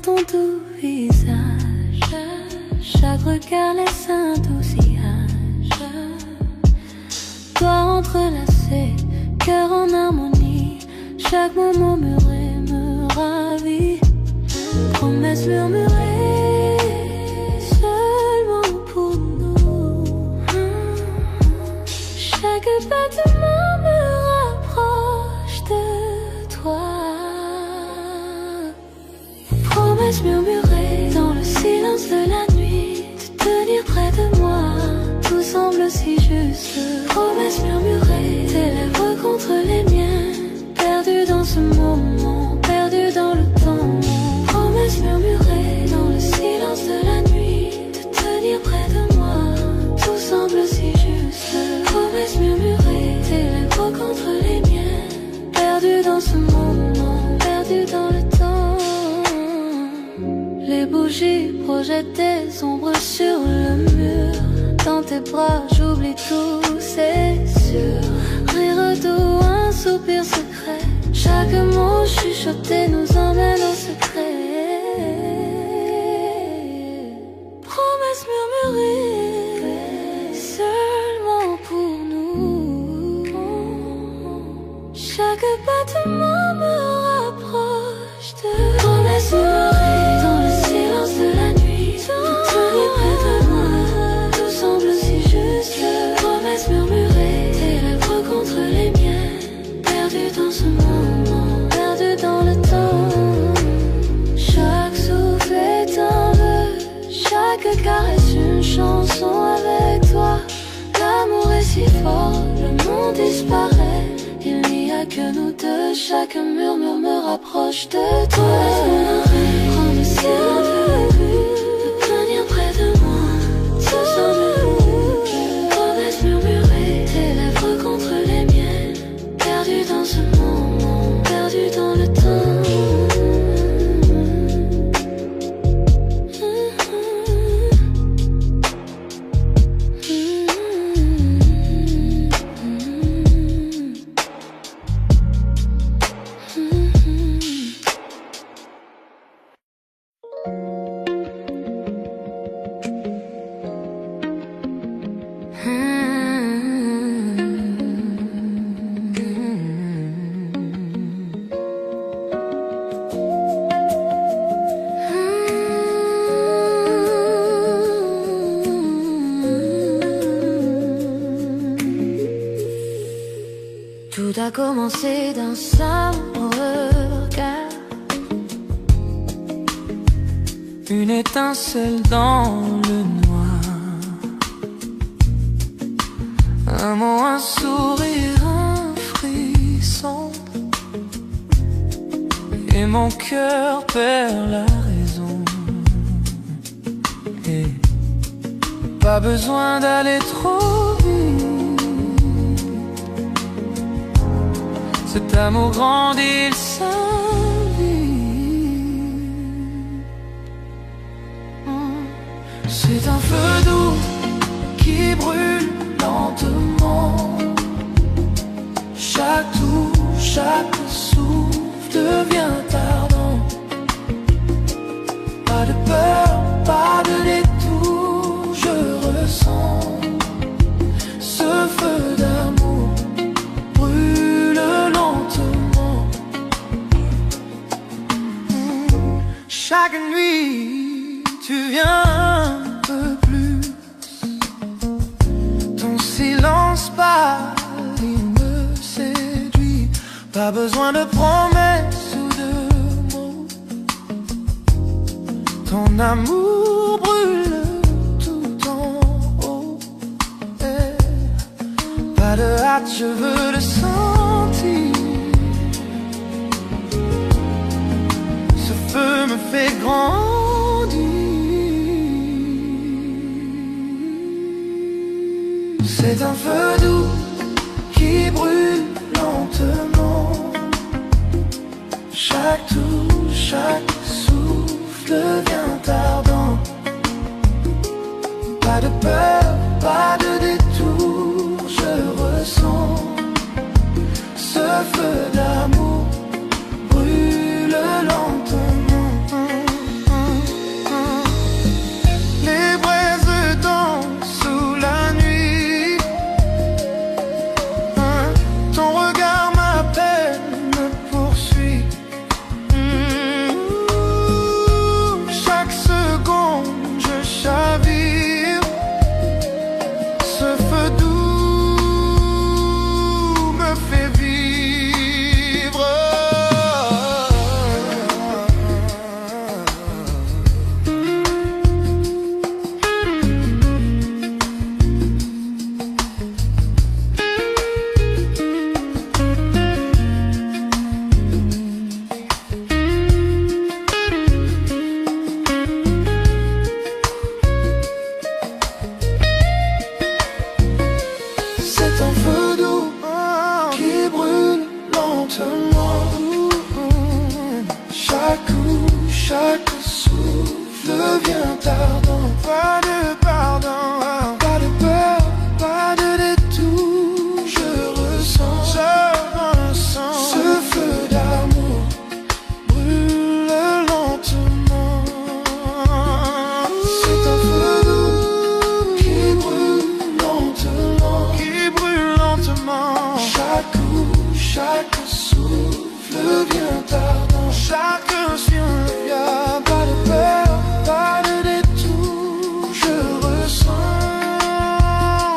ton doux visage, chaque regard laisse un doux sillage. Toi entrelacé, cœur en harmonie, chaque mot murmuré me ravit. Promesse murmurée seulement pour nous. Chaque battement me rapproche de toi. Promesse murmurée dans le silence de la nuit, de tenir près de moi, tout semble si juste. Promesse murmurée, tes lèvres contre les miennes, perdu dans ce moment, perdu dans le temps. Promesse murmurée dans le silence de la nuit, de tenir près de moi, tout semble si juste. Promesse murmurée, tes lèvres contre les miennes, perdu dans ce moment, perdu dans le temps. Les bougies projettent des ombres sur le mur. Dans tes bras j'oublie tout, c'est sûr. Rire doux, un soupir secret, chaque mot chuchoté nous emmène au secret. Promesse murmurée seulement pour nous. Chaque battement me rapproche de promesse murmurée dans le silence de la nuit, de tenir près de moi, tout semble si juste. Promesse murmurée, tes lèvres contre les miennes, perdu dans ce moment, perdu dans le temps. Chaque souffle est un vœu, chaque caresse une chanson avec toi. L'amour est si fort, le monde disparaît, il n'y a que nous deux, chaque murmure me rapproche de toi. Prends le ciel de venir près de moi, tout semble promesse murmurée, tes lèvres contre les miennes, perdu dans ce moment, perdu dans le temps. Tout a commencé d'un simple regard, une étincelle dans le noir, un mot, un sourire, un frisson, et mon cœur perd la raison. Et pas besoin d'aller trop vite, cet amour grandit, il s'invite. C'est un feu doux qui brûle lentement. Chaque touche, chaque souffle devient ardent. Pas de peur, pas de détour, je ressens ce feu d'amour brûle lentement. Chaque nuit, tu viens un peu plus. Ton silence pâle, il me séduit. Pas besoin de promesses ou de mots. Ton amour brûle tout en haut. Pas de hâte, je veux le sentir. Ce feu me fait grandir. C'est un feu doux qui brûle lentement. Chaque touche, chaque souffle devient ardent. Pas de peur, pas de détour, je ressens ce feu d'amour brûle lentement. devient tardant. Pas de pardon, pas de peur, pas de détour. Je ressens ce feu d'amour brûle lentement. C'est un feu doux qui brûle lentement. Chaque coup, chaque souffle vient tardant. Chaque insulte vient, pas de peur, pas de détour. Je ressens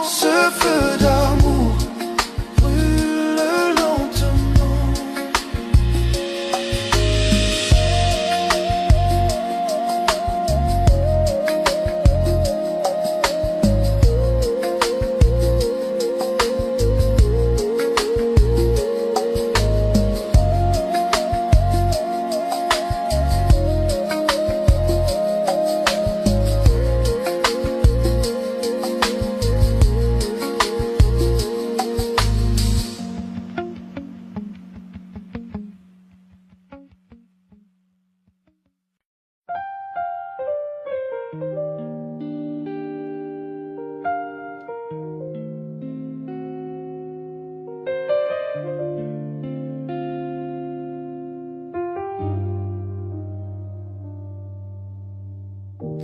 ce feu d'amour brûle lentement.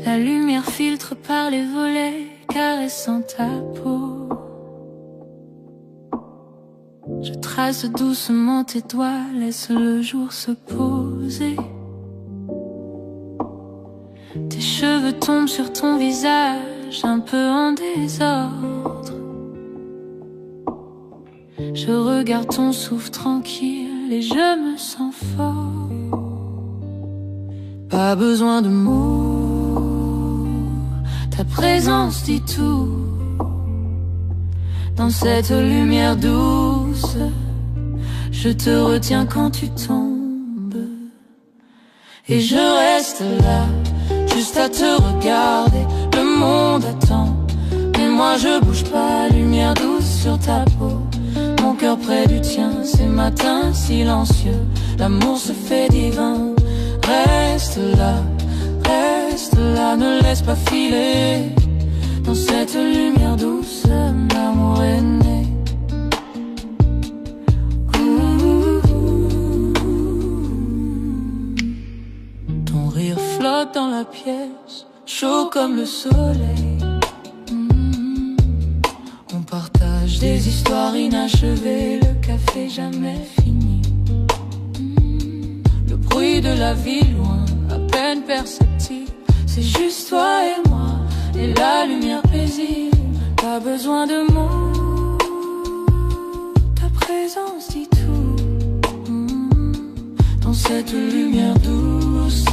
La lumière filtre par les volets, caressant ta peau. Je trace doucement tes doigts, laisse le jour se poser. Tes cheveux tombent sur ton visage, un peu en désordre. Je regarde ton souffle tranquille et je me sens fort. Pas besoin de mots, ta présence dit tout. Dans cette lumière douce, je te retiens quand tu tombes. Et je reste là, juste à te regarder. Le monde attend, mais moi je bouge pas. Lumière douce sur ta peau, mon cœur près du tien. Ces matins silencieux, l'amour se fait divin. Reste là, ne laisse pas filer. Dans cette lumière douce, l'amour est né. Ton rire flotte dans la pièce, chaud comme le soleil. On partage des histoires inachevées, le café jamais fini. Le bruit de la ville loin, à peine perceptible. C'est juste toi et moi, et la lumière paisible. Pas besoin de mots, ta présence dit tout. Dans cette lumière douce,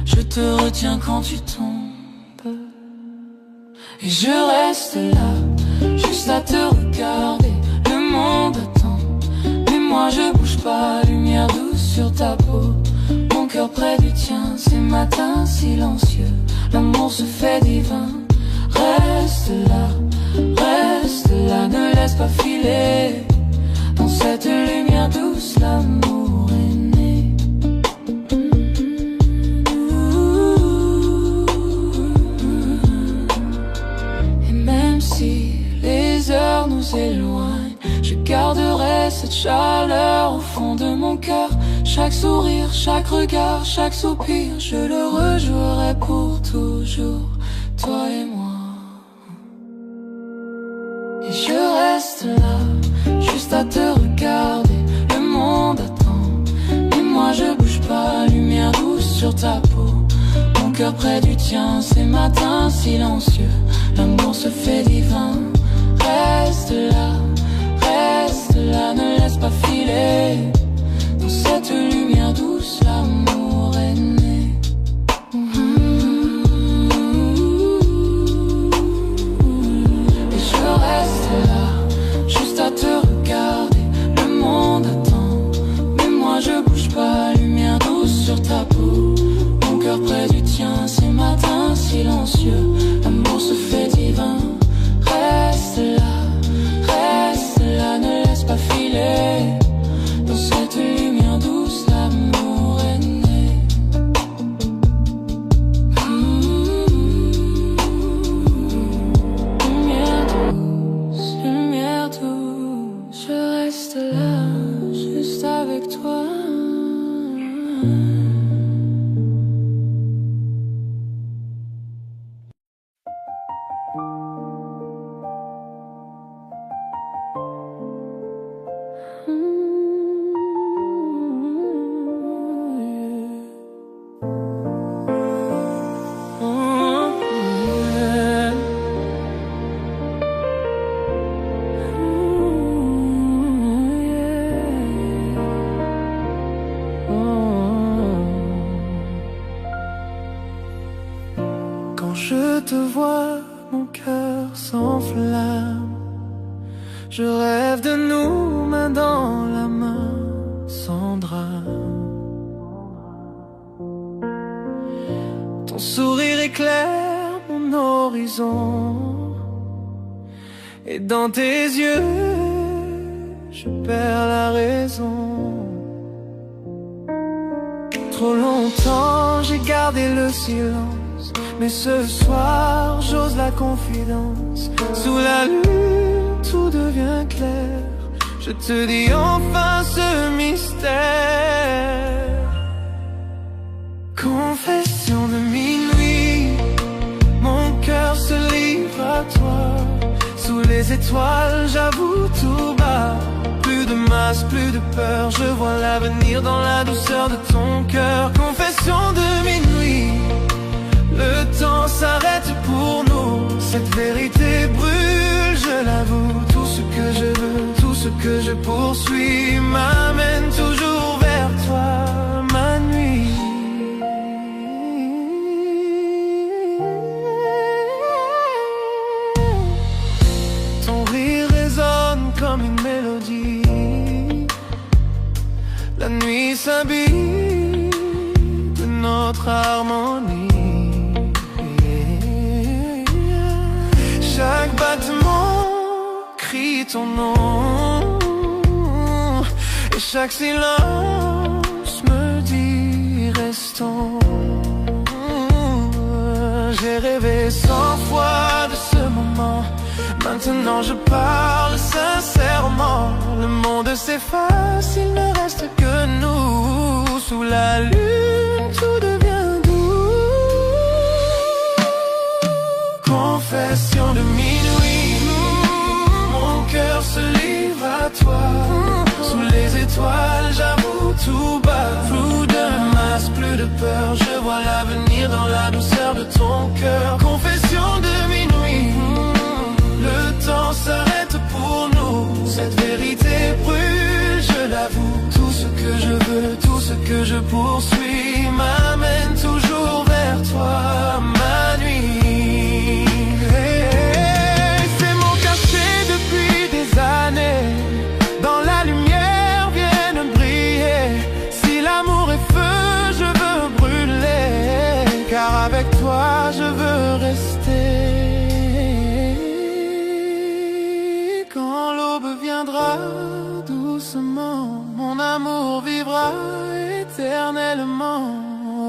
je te retiens quand tu tombes. Et je reste là, juste à te regarder. Le monde attend, mais moi je bouge pas. Lumière douce sur ta peau, mon cœur près du tien. Ces matins silencieux, l'amour se fait divin. Reste là, ne laisse pas filer. Dans cette lumière douce, l'amour est né. Et même si les heures nous éloignent, je garderai cette chaleur au fond de mon cœur. Chaque sourire, chaque regard, chaque soupir, je le rejouerai pour toujours, toi et moi. Et je reste là, juste à te regarder. Le monde attend, mais moi je bouge pas. Lumière douce sur ta peau, mon cœur près du tien. Ces matins silencieux, l'amour se fait divin. Reste là, ne laisse pas filer. Dans cette lumière douce, l'amour est né. Et je reste là, juste à te regarder. Le monde attend, mais moi je bouge pas. Lumière douce sur ta peau, mon cœur près du tien. Ces matins silencieux, l'amour se fait divin. Reste là, ne laisse pas filer. Dans cette lumière douce, l'amour est je te vois, mon cœur s'enflamme. Je rêve de nous, main dans la main, sans drame. Ton sourire éclaire mon horizon, et dans tes yeux, je perds la raison. Trop longtemps j'ai gardé le silence, mais ce soir j'ose la confidence. Sous la lune tout devient clair, je te dis enfin ce mystère. Confession de minuit, mon cœur se livre à toi. Sous les étoiles j'avoue tout bas, plus de masque, plus de peur, je vois l'avenir dans la douceur de ton cœur. Confession de minuit, le temps s'arrête pour nous. Cette vérité brûle, je l'avoue. Tout ce que je veux, tout ce que je poursuis m'amène toujours vers toi, ma nuit. Ton rire résonne comme une mélodie. La nuit s'habille de notre harmonie. Chaque battement crie ton nom, et chaque silence me dit restons. J'ai rêvé 100 fois de ce moment, maintenant je parle sincèrement. Le monde s'efface, il ne reste que nous. Sous la lune tout devient doux. Confession de minuit, mon cœur se livre à toi. Sous les étoiles j'avoue tout bas, flou de masse, plus de peur, je vois l'avenir dans la douceur de ton cœur. Confession de minuit, le temps s'arrête pour nous. Cette vérité brûle, je l'avoue. Tout ce que je veux, tout ce que je poursuis m'amène toujours vers toi, ma nuit. C'est mon cachet depuis des années. Dans la lumière viennent briller. Si l'amour est feu, je veux brûler, car avec toi je veux rester. Quand l'aube viendra doucement, mon amour vivra éternellement.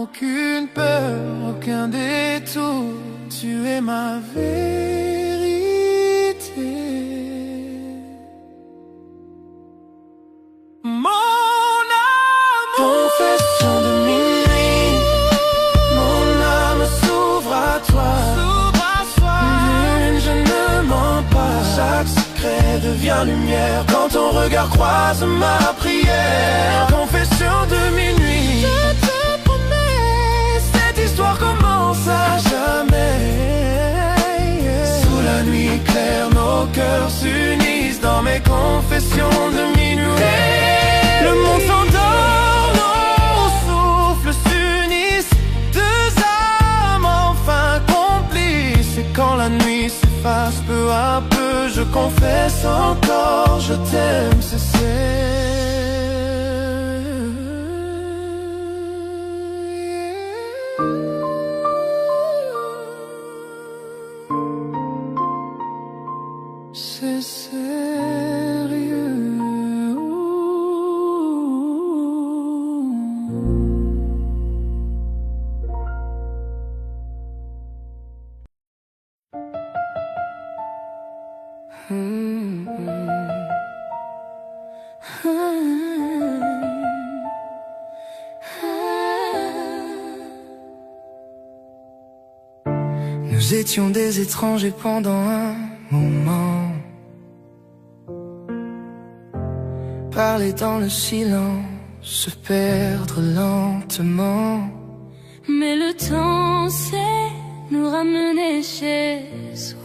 Aucune peur, aucun détour, tu es ma vérité. Mon amour, confession de minuit, mon âme s'ouvre à toi. Lune, je ne mens pas, chaque secret devient lumière quand ton regard croise ma prière. Confession de minuit, je te promets, cette histoire commence à jamais. Sous la nuit claire, nos cœurs s'unissent dans mes confessions de minuit. Le monde s'endort, nos souffles s'unissent, deux âmes enfin complices. Et quand la nuit s'efface peu à peu, je confesse encore, je t'aime, c'est sérieux. Nous étions des étrangers pendant un moment, parler dans le silence, se perdre lentement. Mais le temps sait nous ramener chez soi.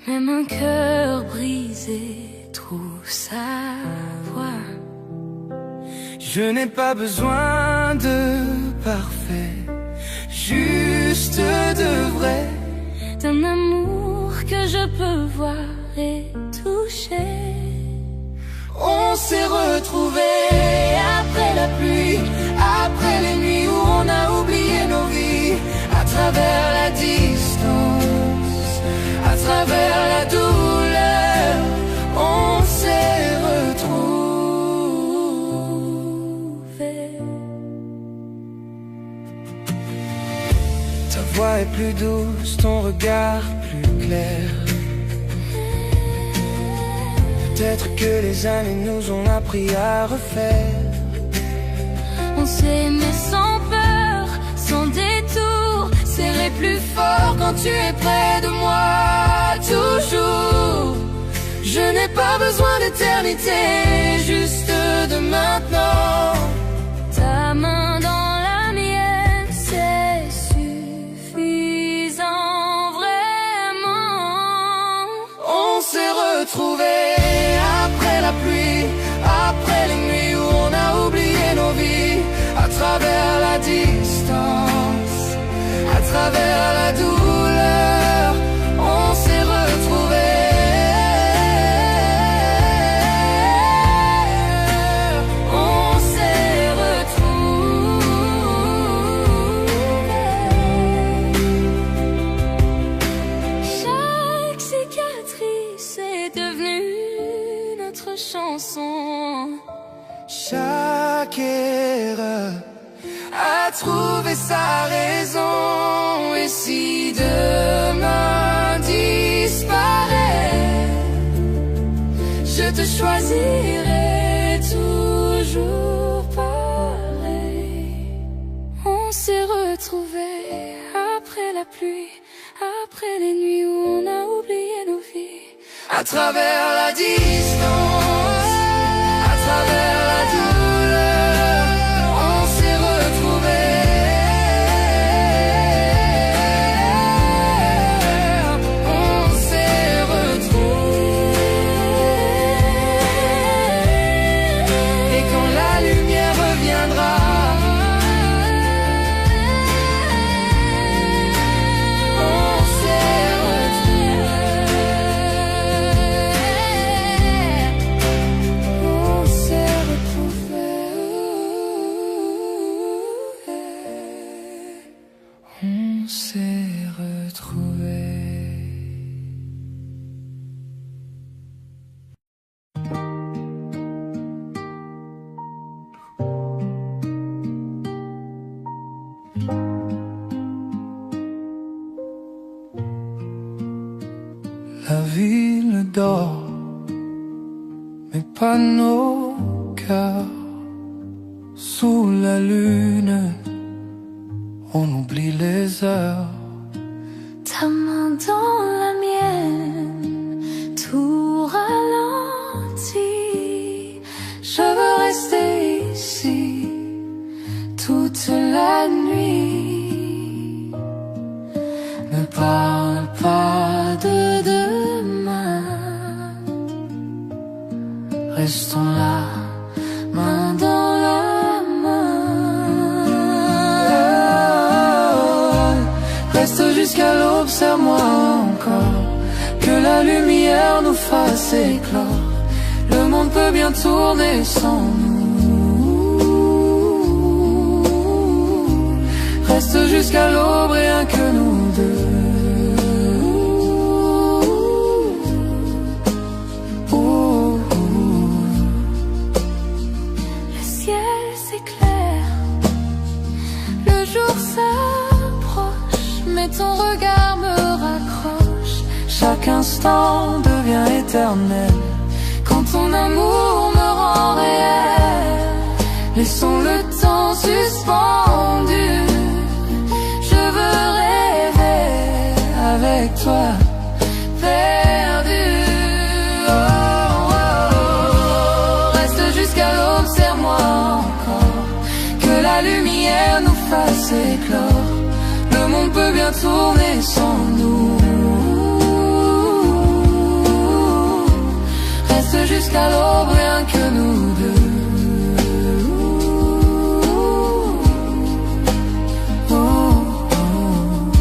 Même un cœur brisé trouve sa voie. Je n'ai pas besoin de parfait, juste juste de vrai, d'un amour que je peux voir et toucher. On s'est retrouvés après la pluie, après les nuits où on a oublié nos vies, à travers la distance, à travers la douleur, on s'est retrouvés. Ta voix est plus douce, ton regard plus clair. Peut-être que les années nous ont appris à refaire. On s'est aimé sans peur, sans détour, serré plus fort quand tu es près de moi, toujours. Je n'ai pas besoin d'éternité, juste de maintenant. Ta main dans la mienne, c'est suffisant, vraiment. On s'est retrouvés après la pluie, après les nuits où on a oublié nos vies, à travers la distance, à travers la douleur, on s'est retrouvés. On s'est retrouvés. Chaque cicatrice est devenue notre chanson. Chaque erreur a trouvé sa raison. Et si demain disparaît, je te choisirai toujours pareil. On s'est retrouvés après la pluie, après les nuits où on a oublié nos vies, à travers la distance, à travers la douleur, on s'est retrouvés. On s'est retrouvés. Et quand la lumière reviendra, on s'est retrouvés. On s'est retrouvés. On s'est retrouvés. La ville dort, mais pas nos cœurs. Sous la lune, on oublie les heures. ta main dans la mienne, tout ralentit. Je veux rester ici toute la nuit. Ne parle pas de demain. Restons là, main dans la main. Reste jusqu'à l'aube, serre-moi encore, que la lumière nous fasse éclore. Le monde peut bien tourner sans nous. Reste jusqu'à l'aube, rien que nous deux. Le ciel s'éclaire, le jour s'approche, mais ton regard me raccroche. Chaque instant devient éternel quand ton amour me rend réel. Laissons le temps suspendu. Je veux rêver avec toi, perdu. Oh, oh, oh. Reste jusqu'à l'aube, serre-moi encore, que la lumière nous fasse éclore. Le monde peut bien tourner sans nous. Reste jusqu'à l'aube, rien que nous deux. Oh, oh, oh.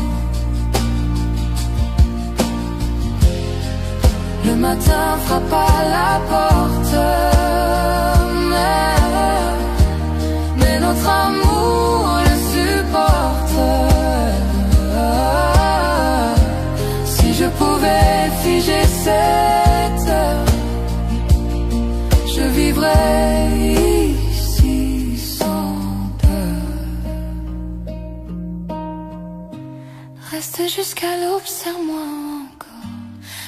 Reste jusqu'à l'aube, serre-moi encore,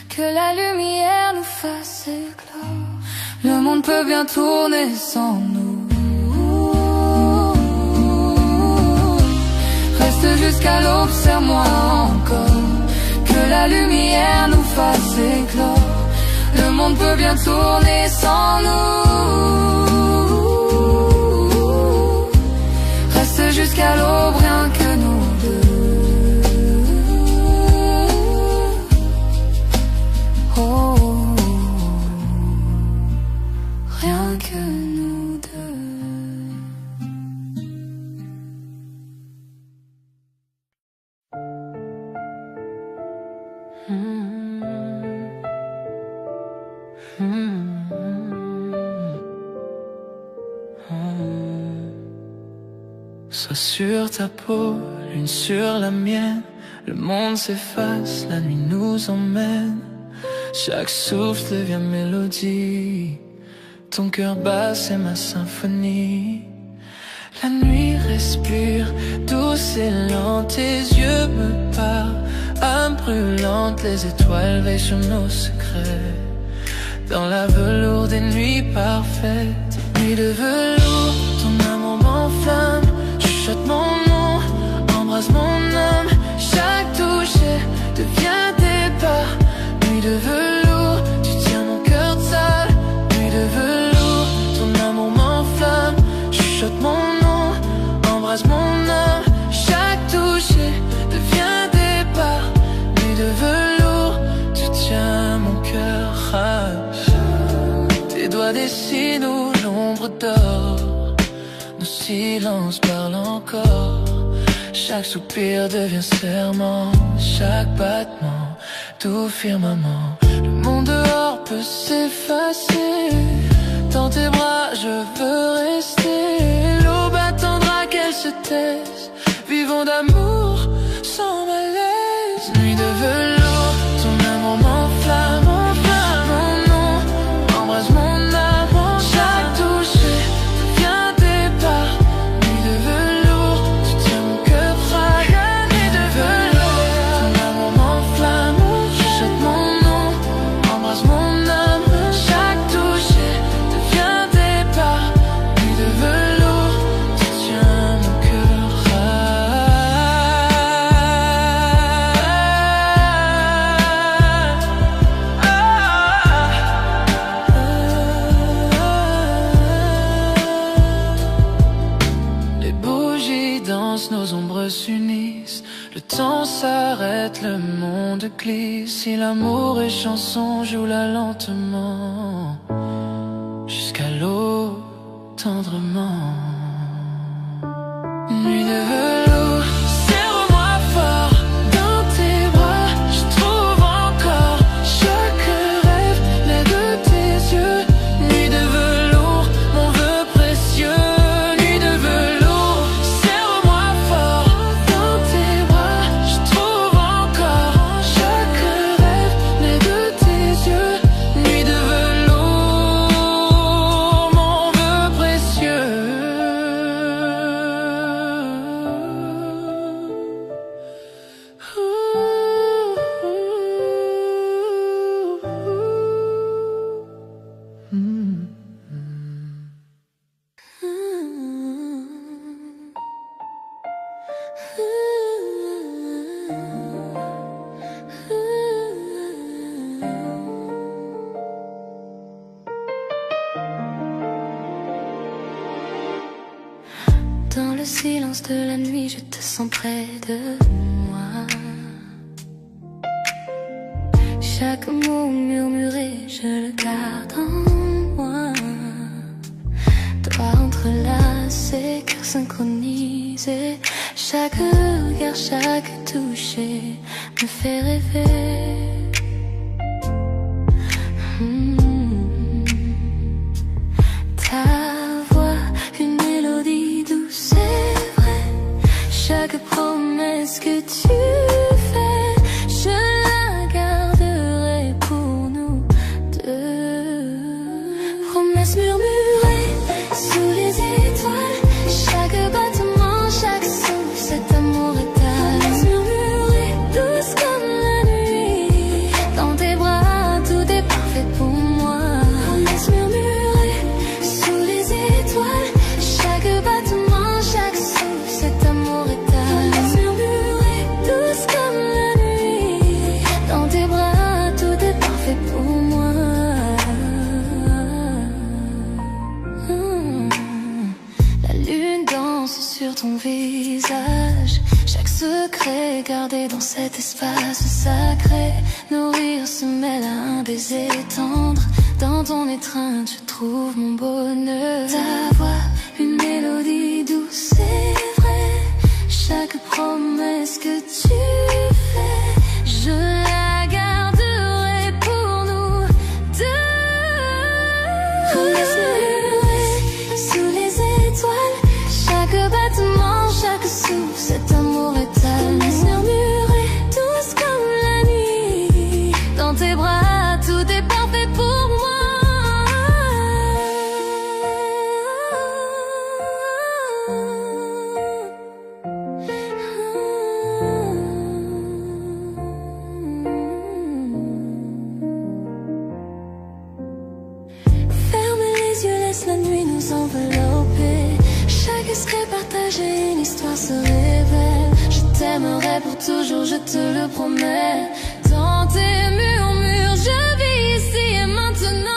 que la lumière nous fasse éclore. Le monde peut bien tourner sans nous. Reste jusqu'à l'aube, serre-moi encore, que la lumière nous fasse éclore. Le monde peut bien tourner sans nous. Reste jusqu'à l'aube, rien que nous deux. Oh, rien que nous deux. Sois sur ta peau, l'une sur la mienne. Le monde s'efface, la nuit nous emmène. Chaque souffle devient mélodie. Ton cœur bat, c'est ma symphonie. La nuit respire, douce et lente. Tes yeux me parlent, âme brûlante. Les étoiles veillent sur nos secrets. Dans la velours des nuits parfaites. Nuit de velours, ton amour m'enflamme. Chuchote mon nom, embrasse mon âme. Chaque toucher devient des pas. Nuit de velours, tu tiens mon cœur de salle. Nuit de velours, ton amour m'enflamme. Chuchote mon nom, embrasse mon âme. Chaque toucher devient des pas. Nuit de velours, tu tiens mon cœur. Tes doigts dessinent où l'ombre dort. Nos silences parlent encore. Chaque soupir devient serment. Chaque battement, tout firmament. Le monde dehors peut s'effacer. Dans tes bras je veux rester. L'aube attendra qu'elle se taise. Vivons d'amour sans malaise. Nuit de velours, ton amour m'enflamme. Mon nom, embrasse mon âme. Chaque toucher devient des pas. Nuit de velours, tu tiens mon cœur fragile. Nuit de velours, ton amour m'enflamme. Chuchote mon nom, embrasse mon âme. Chaque toucher devient des pas. Nuit de velours, tu tiens mon cœur Les bougies dansent, nos ombres s'unissent. Le temps s'arrête, le monde glisse. Si l'amour est chanson, joue-la lentement. Jusqu'à l'eau, tendrement. Nuit de velours, serre-moi fort. Dans tes bras, je trouve encore chaque rêve naît de tes yeux. Nuit de velours, mon vœu précieux. Nuit de velours, serre-moi fort. Dans tes bras, je trouve encore chaque rêve naît de tes yeux. Nuit de velours, mon vœu précieux. Dans le silence de la nuit, je te sens près de moi. Chaque mot murmuré, je le garde en moi. Doigts entrelacés, cœur synchronisé. Chaque regard, chaque toucher me fait rêver. Ta voix, une mélodie douce, c'est vrai. Chaque promesse que tu fais, je la garderai pour nous deux. Promesse murmurée sous les étoiles. Chaque battement, chaque son, cet amour étale. Promesse murmurée secret gardé dans cet espace sacré. Nourrir se mêle à un baiser tendre. Dans ton étreinte je trouve mon bonheur. Ta voix, une mélodie douce et vraie. Chaque promesse que tu fais, je la garderai pour nous deux. Laisse murmurer sous les étoiles. Chaque battement, chaque souffle, cet amour étale. Laisse murmurer douce comme la nuit. Dans tes bras, tout est parfait pour moi. La nuit nous envelopper. Chaque secret partagé, une histoire se révèle. Je t'aimerai pour toujours, je te le promets. Dans tes murmures, je vis ici et maintenant.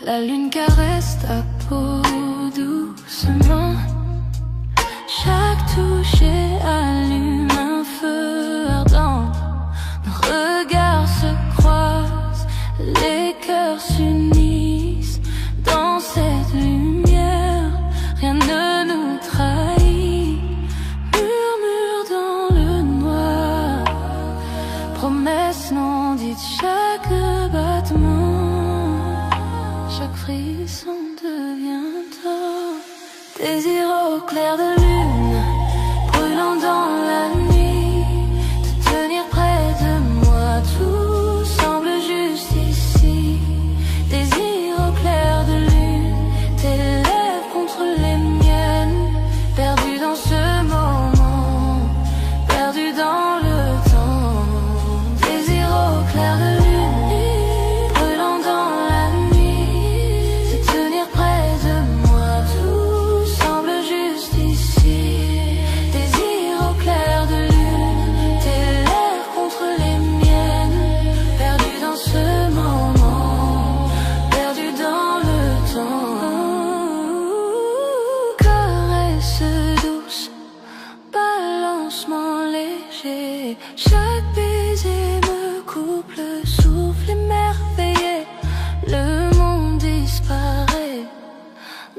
La lune caresse ta peau doucement. Chaque toucher allume un feu ardent. Nos regards se croisent, les cœurs s'unissent. Dans cette lumière, rien ne nous trahit. Murmure dans le noir, promesse non dite, chaque battement. Chaque frisson devient tort. Désir au clair de lune, brûlant dans la nuit. Te tenir près de moi, tout semble juste ici. Désir au clair de lune, tes lèvres contre les miennes. Perdu dans ce moment, perdu dans le temps. Désir au clair de lune. Chaque baiser me coupe le souffle émerveillé. Le monde disparaît,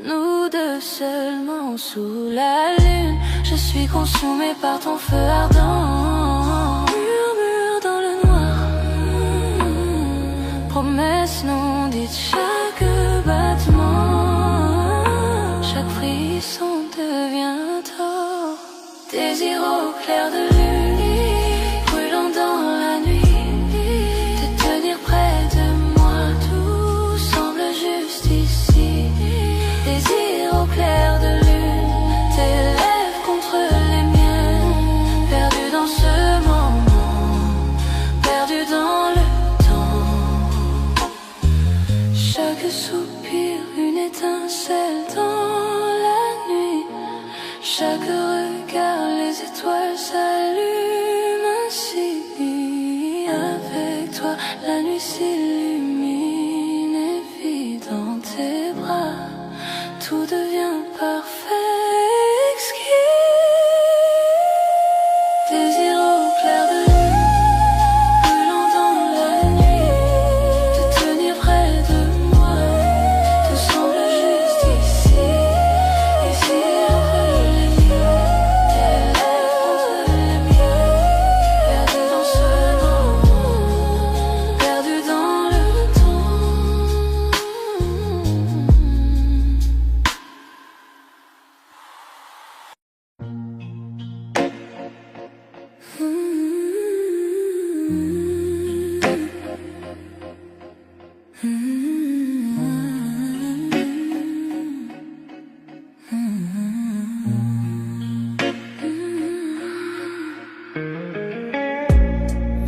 nous deux seulement sous la lune. Je suis consumée par ton feu ardent. Murmure dans le noir, promesse non dite, chaque battement. Chaque frisson devient tort. Désir au clair de lune, dans la nuit, te tenir près de moi, tout semble juste ici. Désir au clair de lune, tes lèvres contre les miennes, perdu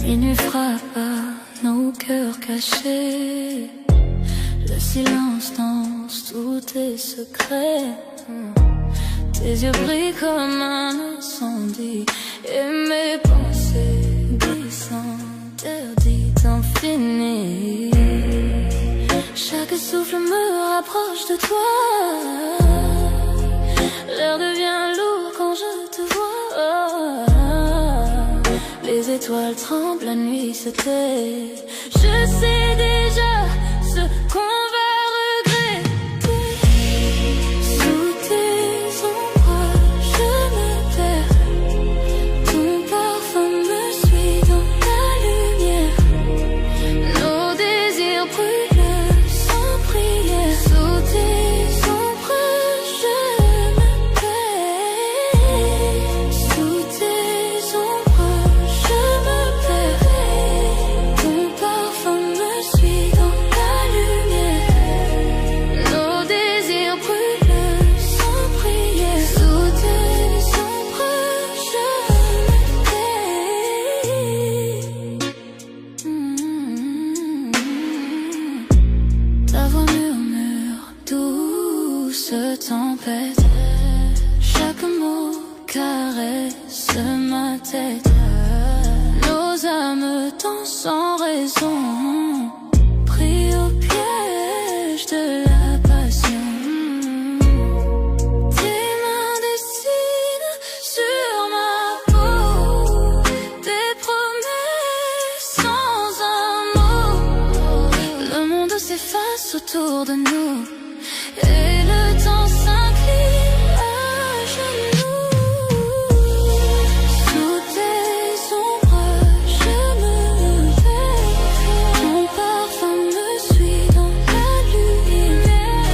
Minuit frappe à nos cœurs cachés. Le silence danse tous tes secrets. Tes yeux brillent comme un incendie. Et mes pensées glissent interdites d'infini. Chaque souffle me rapproche de toi. L'air devient lourd quand je te vois. Les étoiles tremblent, la nuit se tait. Je sais déjà ce qu'on va regretter. Sous tes ombres, je me perds. Ton parfum me suit dans la lumière. Nos désirs brûlent sans prière. Sous tes ombres, je me perds. Sous tes ombres, je me perds. Ton parfum me suit dans la lumière. Nos désirs brûlent sans prière. Sous tes ombres, je me perds. Ta voix murmure, douce tempête. Chaque mot caresse ma tête. Nos âmes dansent sans raison, pris au piège de la passion. Tes mains dessinent sur ma peau des promesses sans un mot. Le monde s'efface autour de nous et le temps s'incline à genoux. Sous tes ombres, je me perds. Ton parfum me suit dans la lumière.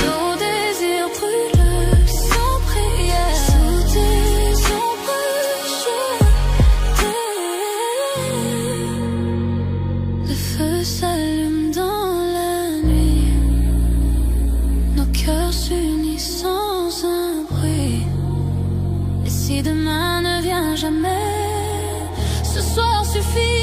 Nos désirs brûlent sans prière. Sous tes ombres, je t'aime. Le feu s'allume dans la nuit. Nos cœurs s'unissent sans un bruit. Et si demain ne vient jamais, ce soir suffit.